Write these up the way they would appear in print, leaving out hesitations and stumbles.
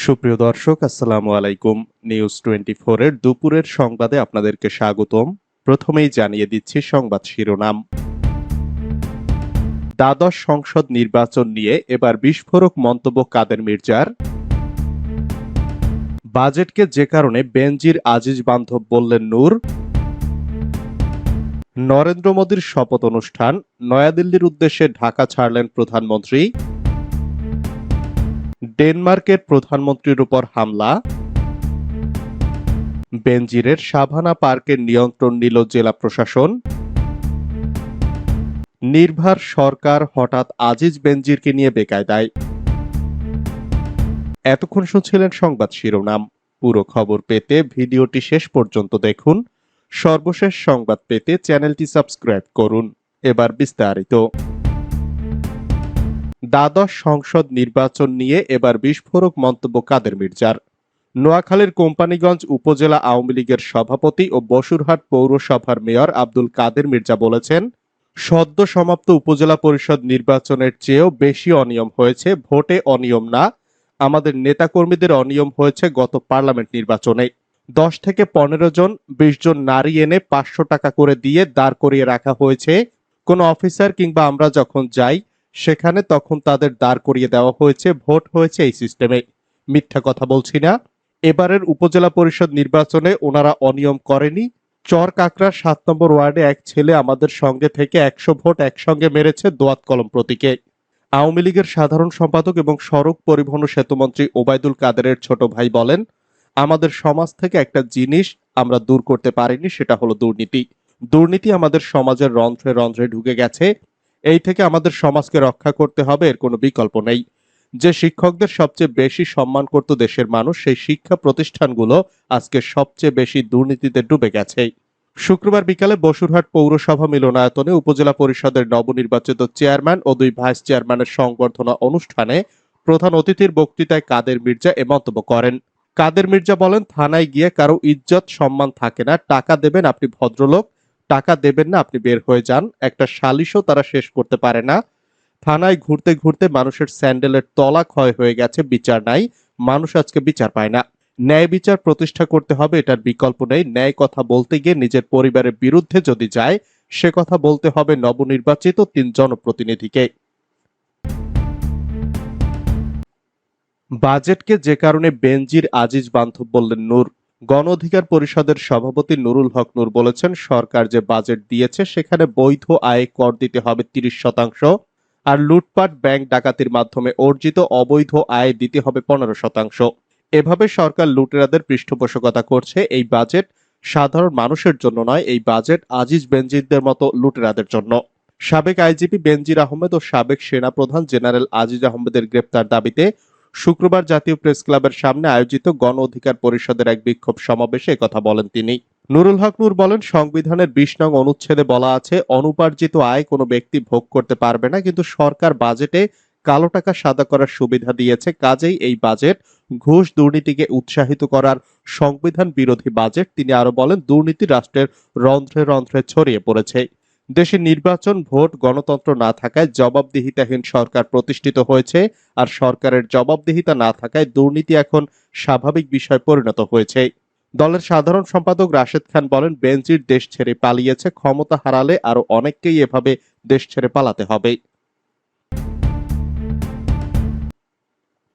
সুপ্রিয় দর্শক, আসসালামু আলাইকুম। নিউজ 24 এর দুপুরের সংবাদে আপনাদেরকে স্বাগতম। প্রথমেই জানিয়ে দিচ্ছি সংবাদ শিরোনাম। দ্বাদশ সংসদ নির্বাচন নিয়ে এবার বিস্ফোরক মন্তব্য কাদের মির্জার। বাজেটকে যে কারণে বেনজির আজিজ বান্ধব বললেন নূর। নরেন্দ্র মোদীর শপথ অনুষ্ঠান, নয়াদিল্লির উদ্দেশ্যে ঢাকা ছাড়লেন প্রধানমন্ত্রী। ডেনমার্কের প্রধানমন্ত্রীর উপর হামলা। বেনজিরের সাভানা পার্কের নিয়ন্ত্রণ নিল জেলা প্রশাসন। নির্ভার সরকার হঠাৎ আজিজ বেনজিরকে নিয়ে বেকায়দায়। এতক্ষণ শুনছিলেন সংবাদ শিরোনাম। পুরো খবর পেতে ভিডিওটি শেষ পর্যন্ত দেখুন। সর্বশেষ সংবাদ পেতে চ্যানেলটি সাবস্ক্রাইব করুন। এবার বিস্তারিত। দ্বাদশ সংসদ নির্বাচন নিয়ে এবার বিস্ফোরক মন্তব্য কাদের মির্জার। নোয়াখালীর কোম্পানীগঞ্জ উপজেলা আওয়ামী লীগের সভাপতি ও বসুরহাট পৌরসভার মেয়র আব্দুল কাদের মির্জা বলেছেন, সদ্য সমাপ্ত উপজেলা পরিষদ নির্বাচনের চেয়েও বেশি অনিয়ম হয়েছে, ভোটে অনিয়ম না, আমাদের নেতাকর্মীদের অনিয়ম হয়েছে গত পার্লামেন্ট নির্বাচনে। 10 থেকে 15 জন 20 জন নারী এনে 500 টাকা করে দিয়ে দাঁড় করিয়ে রাখা হয়েছে। কোন অফিসার কিংবা আমরা যখন যাই সেখানে তখন তাদের দাঁড় করিয়ে দেওয়া হয়েছে। ভোট হয়েছে এই সিস্টেমে। মিথ্যা কথা বলছি না। এবারের উপজেলা পরিষদ নির্বাচনে ওনারা অনিয়ম করেনি। চর কাকড়ার 7 নম্বর ওয়ার্ডে এক ছেলে আমাদের সঙ্গে থেকে 100 ভোট একসঙ্গে মেরেছে দোয়াত কলম প্রতীকে। আওয়ামী লীগের সাধারণ সম্পাদক এবং সড়ক পরিবহন ও সেতুমন্ত্রী ওবায়দুল কাদেরের ছোট ভাই বলেন, আমাদের সমাজ থেকে একটা জিনিস আমরা দূর করতে পারিনি, সেটা হলো দুর্নীতি। দুর্নীতি আমাদের সমাজের রন্ধ্রে রন্ধ্রে ঢুকে গেছে। এই থেকে আমাদের সমাজকে রক্ষা করতে হবে, এর কোনো বিকল্প নেই। যে শিক্ষকদের সবচেয়ে বেশি সম্মান করত দেশের মানুষ, সেই শিক্ষা প্রতিষ্ঠানগুলো আজকে সবচেয়ে বেশি দুর্নীতিতে ডুবে গেছে। শুক্রবার বিকালে বসুরহাট পৌরসভা মিলনায়তনে উপজেলা পরিষদের নবনির্বাচিত চেয়ারম্যান ও 2 ভাইস চেয়ারম্যানের সংবর্ধনা অনুষ্ঠানে প্রধান অতিথির বক্তৃতায় কাদের মির্জা এ মন্তব্য করেন। কাদের মির্জা বলেন, থানায় গিয়ে কারো ইজ্জত সম্মান থাকে না। টাকা দেবেন আপনি ভদ্রলোক, টাকা দেবেন না আপনি বের হয়ে যান। একটা সালিশও তারা শেষ করতে পারে না। থানায় ঘুরতে ঘুরতে মানুষের স্যান্ডেলের তলা ক্ষয় হয়ে গেছে, বিচার নাই। মানুষ আজকে বিচার পায় না। ন্যায় বিচার প্রতিষ্ঠা করতে হবে, এটার বিকল্প নেই। ন্যায় কথা বলতে গিয়ে নিজের পরিবারের বিরুদ্ধে যদি যায়, সে কথা বলতে হবে নবনির্বাচিত 3 জনপ্রতিনিধিকে। বাজেটকে যে কারণে বেনজির আজিজ বান্ধব বললেন নূর। গণ অধিকার পরিষদের সভাপতি নুরুল হক নূর বলেছেন, সরকার যে বাজেট দিয়েছে সেখানে বৈধ আয়ে কর দিতে হবে 30%, আর লুটপাট ব্যাংক ডাকাতির মাধ্যমে অর্জিত অবৈধ আয় দিতে হবে 15%। এভাবে সরকার লুটেরাদের পৃষ্ঠপোষকতা করছে। এই বাজেট সাধারণ মানুষের জন্য নয়, এই বাজেট আজিজ বেনজিরদের মতো লুটেরাদের জন্য। সাবেক আইজিপি বেনজির আহমেদ ও সাবেক সেনাপ্রধান জেনারেল আজিজ আহমেদের গ্রেপ্তার দাবিতে শুক্রবার জাতীয় প্রেস ক্লাবের সামনে আয়োজিত গণ অধিকার পরিষদের এক বিক্ষোভ সমাবেশে একথা বলেন তিনি। নুরুল হক নূর বলেন, সংবিধানের 20 নং অনুচ্ছেদে বলা আছে, অনুপার্জিত আয় কোনো ব্যক্তি ভোগ করতে পারবে না, কিন্তু সরকার বাজেটে কালো টাকা সাদা করার সুবিধা দিয়েছে। কাজেই এই বাজেট ঘুষ দুর্নীতিকে উৎসাহিত করার সংবিধান বিরোধী বাজেট। তিনি আরো বলেন, দুর্নীতি রাষ্ট্রের রন্ধ্রে রন্ধ্রে ছড়িয়ে পড়েছে। দেশে নির্বাচন, ভোট, গণতন্ত্র না থাকায় জবাবদিহিতাহীন সরকার প্রতিষ্ঠিত হয়েছে, আর সরকারের জবাবদিহিতা না থাকায় দুর্নীতি এখন স্বাভাবিক বিষয় পরিণত হয়েছে। দলের সাধারণ সম্পাদক রাশেদ খান বলেন, বেনজির দেশ ছেড়ে পালিয়েছে, ক্ষমতা হারালে আরো অনেককেই এভাবে দেশ ছেড়ে পালাতে হবে।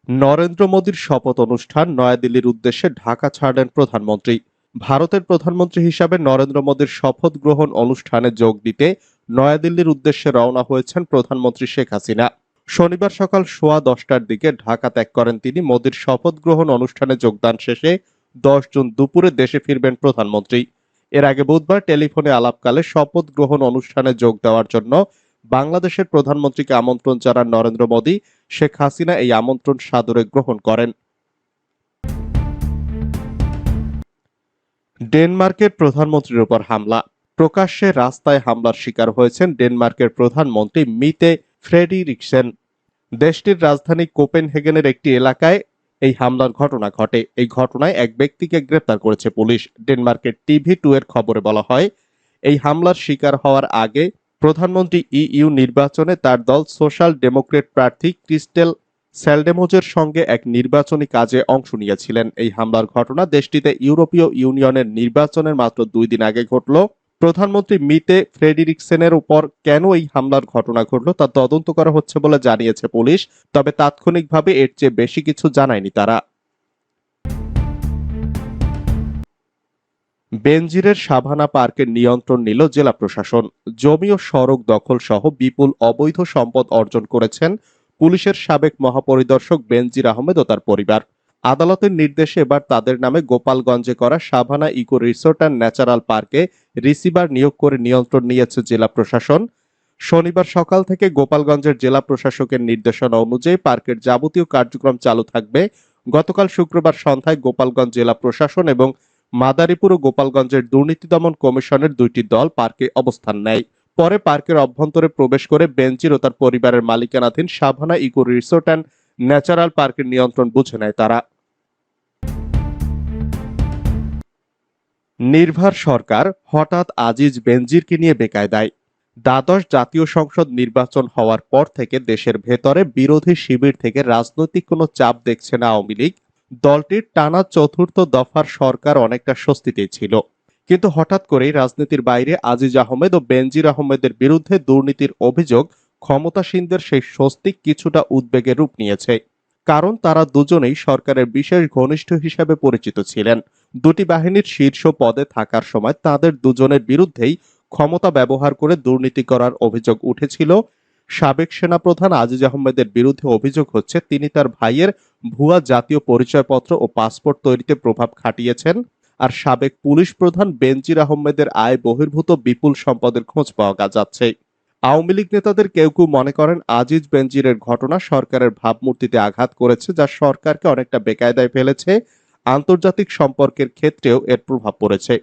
নরেন্দ্র মোদীর শপথ অনুষ্ঠান, নয়াদিল্লির উদ্দেশ্যে ঢাকা ছাড়লেন প্রধানমন্ত্রী। ভারতের প্রধানমন্ত্রী হিসাবে নরেন্দ্র মোদীর শপথ গ্রহণ অনুষ্ঠানে যোগ দিতে নয়াদিল্লির উদ্দেশ্যে রওনা হয়েছেন প্রধানমন্ত্রী শেখ হাসিনা। শনিবার সকাল 10:15টার দিকে ঢাকা ত্যাগ করেন তিনি। মোদীর শপথ গ্রহণ অনুষ্ঠানে যোগদান শেষে 10 জুন দুপুরে দেশে ফিরবেন প্রধানমন্ত্রী। এর আগে বুধবার টেলিফোনে আলাপকালে শপথ গ্রহণ অনুষ্ঠানে যোগ দেওয়ার জন্য বাংলাদেশের প্রধানমন্ত্রীকে আমন্ত্রণ জানান নরেন্দ্র মোদী। শেখ হাসিনা এই আমন্ত্রণ সাদরে গ্রহণ করেন। ডেনমার্কের প্রধানমন্ত্রীর উপর হামলা। প্রকাশ্যে রাস্তায় হামলার শিকার হয়েছেন ডেনমার্কের প্রধানমন্ত্রী মিতে ফ্রেডরিকসেন। দেশটির রাজধানী কোপেনহেগেনের একটি এলাকায় এই হামলার ঘটনা ঘটে। এই ঘটনায় এক ব্যক্তিকে গ্রেপ্তার করেছে পুলিশ। ডেনমার্কের TV2 এর খবরে বলা হয়, এই হামলার শিকার হওয়ার আগে প্রধানমন্ত্রী ইইউ নির্বাচনে তার দল সোশ্যাল ডেমোক্রেট প্রার্থী ক্রিস্টেল সেলডেমোজের সঙ্গে এক নির্বাচনী কাজে অংশ নিয়েছিলেন। এই হামলার ঘটনা দেশটিতে ইউরোপীয় ইউনিয়নের নির্বাচনের মাত্র 2 দিন আগে ঘটল। প্রধানমন্ত্রী মিতে ফ্রেডরিকসেনের উপর কেন এই হামলার ঘটনা ঘটল তা তদন্ত করা হচ্ছে বলে জানিয়েছে পুলিশ। তবে তাৎক্ষণিকভাবে এর চেয়ে বেশি কিছু জানায়নি তারা। বেনজিরের সাভানা পার্কের নিয়ন্ত্রণ নিল জেলা প্রশাসন। জমি ও সড়ক দখল সহ বিপুল অবৈধ সম্পদ অর্জন করেছেন পুলিশের সাবেক মহাপরিদর্শক বেনজির আহমেদ ও তার পরিবার। আদালতের নির্দেশে এবার তাদের নামে গোপালগঞ্জে করা Savannah eco resort and natural পার্কে রিসিভার নিয়োগ করে নিয়ন্ত্রণ নিয়েছে জেলা প্রশাসন। শনিবার সকাল থেকে গোপালগঞ্জের জেলা প্রশাসকের নির্দেশনা অনুযায়ী পার্কের যাবতীয় কার্যক্রম চালু থাকবে। গতকাল শুক্রবার সন্ধ্যায় গোপালগঞ্জ জেলা প্রশাসন এবং মাদারীপুর ও গোপালগঞ্জের দুর্নীতি দমন কমিশনের 2টি দল পার্কে অবস্থান নেয়। পরে পার্কের অভ্যন্তরে প্রবেশ করে বেনজির ও তার পরিবারের মালিকানাধীন Savannah eco resort and natural পার্কের নিয়ন্ত্রণ বুঝে নেয় তারা। নির্ভার সরকার হঠাৎ আজিজ বেনজিরকে নিয়ে বেকায়দায়। দ্বাদশ জাতীয় সংসদ নির্বাচন হওয়ার পর থেকে দেশের ভেতরে বিরোধী শিবির থেকে রাজনৈতিক কোনো চাপ দেখছে না আওয়ামী লীগ। দলটির টানা চতুর্থ দফার সরকার অনেকটা স্বস্তিতেই ছিল, কিন্তু হঠাৎ করেই রাজনীতির বাইরে আজিজ আহমেদ ও বেনজির আহমেদের বিরুদ্ধে দুর্নীতির অভিযোগ ক্ষমতাসীনদের সেই স্বস্তি কিছুটা উদ্বেগের রূপ নিয়েছে। কারণ তারা দুজনেই সরকারের বিশেষ ঘনিষ্ঠ হিসেবে পরিচিত ছিলেন। দুটি বাহিনীর শীর্ষ পদে থাকার সময় তাদের দুজনের বিরুদ্ধেই ক্ষমতা ব্যবহার করে দুর্নীতি করার অভিযোগ উঠেছিল। সাবেক সেনাপ্রধান আজিজ আহমেদের বিরুদ্ধে অভিযোগ হচ্ছে তিনি তার ভাইয়ের ভুয়া জাতীয় পরিচয়পত্র ও পাসপোর্ট তৈরিতে প্রভাব খাটিয়েছেন। আর সাবেক পুলিশ প্রধান বেনজির আহমেদের আয় বহির্ভূত বিপুল সম্পদের খোঁজ পাওয়া যাচ্ছে। আওয়ামী লীগ নেতাদের কেউ কেউ মনে করেন আজিজ বেনজিরের ঘটনা সরকারের ভাবমূর্তিতে আঘাত করেছে, যা সরকারকে অনেকটা বেকায়দায় ফেলেছে। আন্তর্জাতিক সম্পর্কের ক্ষেত্রেও এর প্রভাব পড়েছে।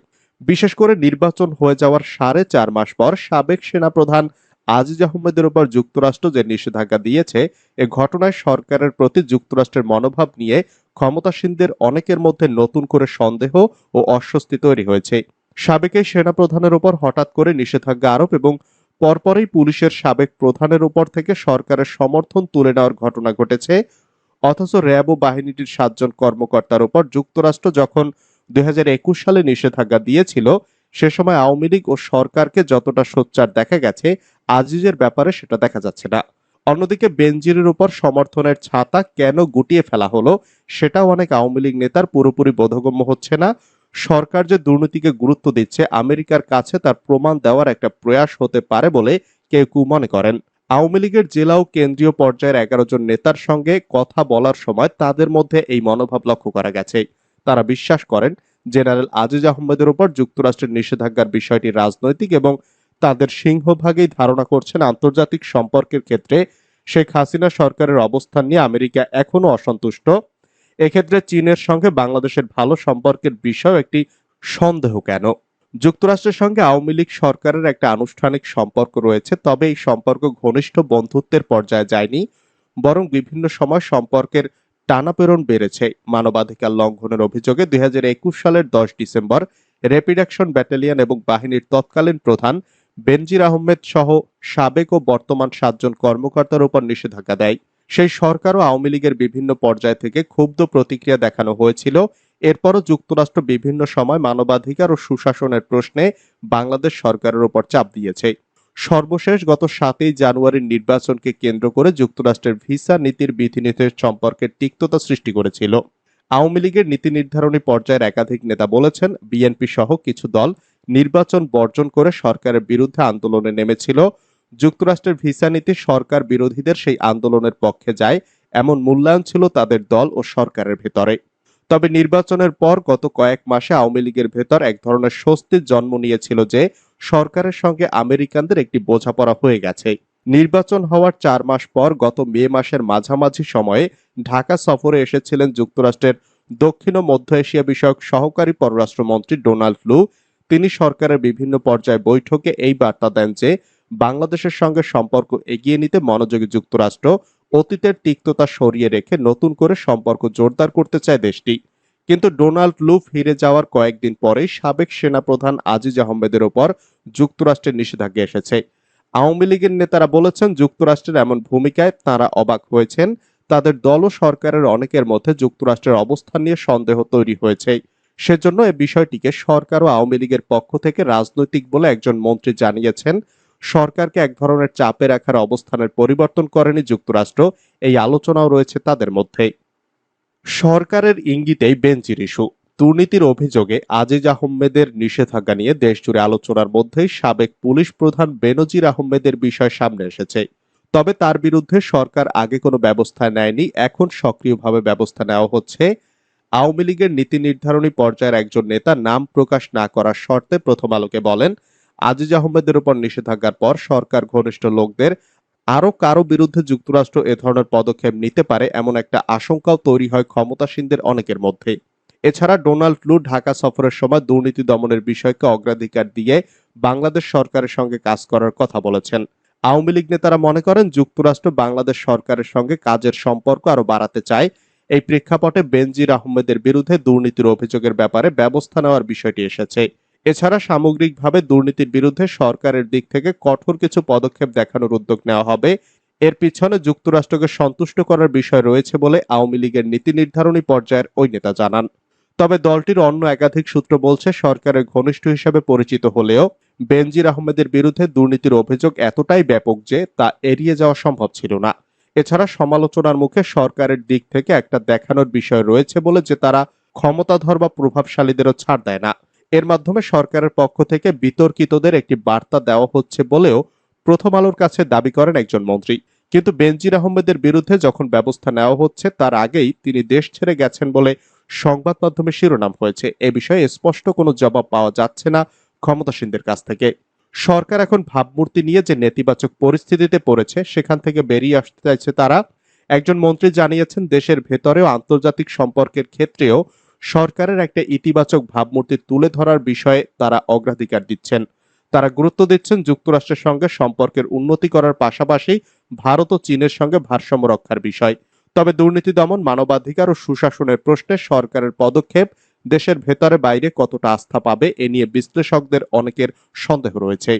বিশেষ করে নির্বাচন হয়ে যাওয়ার 4.5 মাস পর সাবেক সেনাপ্রধান আজিজ আহমেদের উপর যুক্তরাষ্ট্র যে নিষেধাজ্ঞা দিয়েছে, এ ঘটনায় সরকারের প্রতি যুক্তরাষ্ট্রের মনোভাব নিয়ে ক্ষমতাসীনদের অনেকের মধ্যে নতুন করে সন্দেহ ও অস্বস্তি তৈরি হয়েছে। সাবেক এই সেনাপ্রধানের উপর হঠাৎ করে নিষেধাজ্ঞা আরোপ এবং পরপরই পুলিশের সাবেক প্রধানের উপর থেকে সরকারের সমর্থন তুলে নেওয়ার ঘটনা ঘটেছে। অথচ র্যাব ও বাহিনীটির 7 জন কর্মকর্তার উপর যুক্তরাষ্ট্র যখন 2021 সালে নিষেধাজ্ঞা দিয়েছিল, সে সময় আওয়ামী লীগ ও সরকারকে যতটা সোচ্চার দেখা গেছে, আজিজের ব্যাপারে সেটা দেখা যাচ্ছে না। অন্যদিকে বেনজিরের উপর সমর্থনের ছাতা কেন গুটিয়ে ফেলা হলো, সেটাও অনেক আওয়ামী লীগ নেতার পুরোপুরি বোধগম্য হচ্ছে না। সরকার যে দুর্নীতিকে গুরুত্ব দিচ্ছে, আমেরিকার কাছে তার প্রমাণ দেওয়ার একটা প্রয়াস হতে পারে বলে কেউ কেউ মনে করেন। আওয়ামী লীগের জেলা ও কেন্দ্রীয় পর্যায়ের 11 জন নেতার সঙ্গে কথা বলার সময় তাদের মধ্যে এই মনোভাব লক্ষ্য করা গেছে। তারা বিশ্বাস করেন জেনারেল আজিজ আহমেদের উপর যুক্তরাষ্ট্রের নিষেধাজ্ঞার বিষয়টি রাজনৈতিক এবং তাদের সিংহভাগেই ধারণা করছেন আন্তর্জাতিক সম্পর্কের ক্ষেত্রে শেখ হাসিনা সরকারের অবস্থান নিয়ে আমেরিকা এখনো অসন্তুষ্ট। এক্ষেত্রে চীনের সঙ্গে বাংলাদেশের ভালো সম্পর্কের বিষয় একটি সন্দেহ কেন? যুক্তরাষ্ট্রের সঙ্গে আওয়ামী লীগ সরকারের একটা আনুষ্ঠানিক সম্পর্ক রয়েছে, তবে এই সম্পর্ক ঘনিষ্ঠ বন্ধুত্বের পর্যায়ে যায়নি, বরং বিভিন্ন সময় সম্পর্কের টানাপোড়েন বেড়েছে। মানবাধিকার লঙ্ঘনের অভিযোগে 2021 সালের 10 ডিসেম্বর র্যাপিড অ্যাকশন ব্যাটালিয়ন এবং বাহিনীর তৎকালীন প্রধান বেনজির আহমেদ সহ সাবেক ও বর্তমান 7 জন কর্মকর্তার উপর নিষেধাজ্ঞা দেয়। সেই সরকার ও আওয়ামী লীগের বিভিন্ন পর্যায় থেকে ক্ষুব্ধ প্রতিক্রিয়া দেখানো হয়েছিল। এরপরও যুক্তরাষ্ট্র বিভিন্ন সময় মানবাধিকার ও সুশাসনের প্রশ্নে বাংলাদেশ সরকারের উপর চাপ দিয়েছে। সর্বশেষ গত 7 জানুয়ারির নির্বাচনকে কেন্দ্র করে যুক্তরাষ্ট্রের ভিসা নীতির বিধিনিষেধ সম্পর্কে তিক্ততা সৃষ্টি করেছিল। আওয়ামী লীগের নীতি নির্ধারণী পর্যায়ের একাধিক নেতা বলেছেন, বিএনপি সহ কিছু দল নির্বাচন বর্জন করে সরকারের বিরুদ্ধে আন্দোলনে নেমেছিল। যুক্তরাষ্ট্রের ভিসা নীতি সরকার বিরোধীদের সেই আন্দোলনের পক্ষে যায়, এমন মূল্যায়ন ছিল তাদের দল ও সরকারের ভেতরে। তবে নির্বাচনের পর গত কয়েক মাসে আওয়ামী লীগের ভেতর এক ধরনের স্বস্তির জন্ম নিয়েছিল যে সরকারের সঙ্গে আমেরিকানদের একটি বোঝাপড়া হয়ে গেছে। নির্বাচন হওয়ার 4 মাস পর গত মে মাসের মাঝামাঝি সময়ে ঢাকা সফরে এসেছিলেন যুক্তরাষ্ট্রের দক্ষিণ ও মধ্য এশিয়া বিষয়ক সহকারী পররাষ্ট্রমন্ত্রী ডোনাল্ড লু। তিনি সরকারের বিভিন্ন পর্যায়ে বৈঠকে এই বার্তা দেন যে বাংলাদেশের সঙ্গে সম্পর্ক এগিয়ে নিতে মনোযোগী যুক্তরাষ্ট্র অতীতের তিক্ততা সরিয়ে রেখে নতুন করে সম্পর্ক জোরদার করতে চায় দেশটি। কিন্তু ডোনাল্ড লু ফিরে যাওয়ার কয়েকদিন পরেই সাবেক সেনাপ্রধান আজিজ আহমেদের ওপর যুক্তরাষ্ট্রের নিষেধাজ্ঞা এসেছে। আওয়ামী লীগের নেতারা বলেছেন, যুক্তরাষ্ট্রের এমন ভূমিকায় তাঁরা অবাক হয়েছেন। তাদের দল ও সরকারের অনেকের মধ্যে যুক্তরাষ্ট্রের অবস্থান নিয়ে সন্দেহ তৈরি হয়েছে। সেজন্য এ বিষয়টিকে সরকার ও আওয়ামী লীগের পক্ষ থেকে রাজনৈতিক বলে একজন মন্ত্রী জানিয়েছেন। সরকারকে এক ধরনের চাপে রাখার অবস্থানের পরিবর্তন করেনি যুক্তরাষ্ট্র, এই আলোচনাও রয়েছে তাদের মধ্যে। সরকারের ইঙ্গিতেই বেনজির ইস্যু। দুর্নীতির অভিযোগে আজিজ আহমেদের নিষেধাজ্ঞা নিয়ে দেশজুড়ে আলোচনার মধ্যেই সাবেক পুলিশ প্রধান বেনজির আহমেদের বিষয় সামনে এসেছে। তবে তার বিরুদ্ধে সরকার আগে কোনো ব্যবস্থা নেয়নি, এখন সক্রিয়ভাবে ব্যবস্থা নেওয়া হচ্ছে। আওয়ামী লীগের নীতি নির্ধারণী পর্যায়ের একজন নেতা নাম প্রকাশ না করার শর্তে প্রথম আলোকে বলেন, আজিজ আহমেদের উপর নিষেধাজ্ঞার পর সরকার ঘনিষ্ঠ লোকদের আরো কারো বিরুদ্ধে যুক্তরাষ্ট্র এ ধরনের পদক্ষেপ নিতে পারে এমন একটা আশঙ্কাও তৈরি হয় ক্ষমতাসীনদের অনেকের মধ্যে। এছাড়া ডোনাল্ড লু ঢাকা সফরের সময় দুর্নীতি দমনের বিষয়কে অগ্রাধিকার দিয়ে বাংলাদেশ সরকারের সঙ্গে কাজ করার কথা বলেছেন। আওয়ামী লীগ নেতারা মনে করেন যুক্তরাষ্ট্র বাংলাদেশ সরকারের সঙ্গে কাজের সম্পর্ক আরো বাড়াতে চায়। এই প্রেক্ষাপটে বেনজির আহমেদের বিরুদ্ধে দুর্নীতির অভিযোগের ব্যাপারে ব্যবস্থা নেওয়ার বিষয়টি এসেছে। এছাড়া সামগ্রিকভাবে দুর্নীতির বিরুদ্ধে সরকারের দিক থেকে কঠোর কিছু পদক্ষেপ দেখানোর উদ্যোগ নেওয়া হবে। এর পিছনে যুক্তরাষ্ট্রকে সন্তুষ্ট করার বিষয় রয়েছে বলে আওয়ামী লীগের নীতি নির্ধারণী পর্যায়ের ওই নেতা জানান। তবে দলটির অন্য একাধিক সূত্র বলছে, সরকারের ঘনিষ্ঠ হিসেবে পরিচিত হলেও বেনজির আহমেদের বিরুদ্ধে দুর্নীতির অভিযোগ এতটাই ব্যাপক যে তা এড়িয়ে যাওয়া সম্ভব ছিল না। এছাড়া সমালোচনার মুখে সরকারের দিক থেকে একটা দেখানোর বিষয় রয়েছে বলে যে তারা ক্ষমতাধর বা প্রভাবশালীদেরও ছাড় দেয় না। এর মাধ্যমে সরকারের পক্ষ থেকে বিতর্কিতদের একটি বার্তা দেওয়া হচ্ছে বলেও প্রথম আলোর কাছে দাবি করেন একজন মন্ত্রী। কিন্তু বেনজির আহমেদের বিরুদ্ধে যখন ব্যবস্থা নেওয়া হচ্ছে তার আগেই তিনি দেশ ছেড়ে গেছেন বলে সংবাদ মাধ্যমে শিরোনাম হয়েছে। এ বিষয়ে স্পষ্ট কোনো জবাব পাওয়া যাচ্ছে না ক্ষমতাসীনদের কাছ থেকে। সরকার এখন ভাবমূর্তি নিয়ে যে নেতিবাচক পরিস্থিতিতে পড়েছে সেখান থেকে বেরিয়ে আসতে চাইছে তারা। একজন মন্ত্রী জানিয়েছেন, দেশের ভেতরেও আন্তর্জাতিক সম্পর্কের ক্ষেত্রেও সরকারের একটা ইতিবাচক ভাবমূর্তি তুলে ধরার বিষয়ে তারা অগ্রাধিকার দিচ্ছেন। তারা গুরুত্ব দিচ্ছেন যুক্তরাষ্ট্রের সঙ্গে সম্পর্কের উন্নতি করার পাশাপাশি ভারত ও চীনের সঙ্গে ভারসাম্য রক্ষার বিষয়। তবে দুর্নীতি দমন, মানবাধিকার ও সুশাসনের প্রশ্নে সরকারের পদক্ষেপ দেশের ভেতরে বাইরে কতটা আস্থা পাবে এ নিয়ে বিশ্লেষকদের অনেকের সন্দেহ রয়েছে।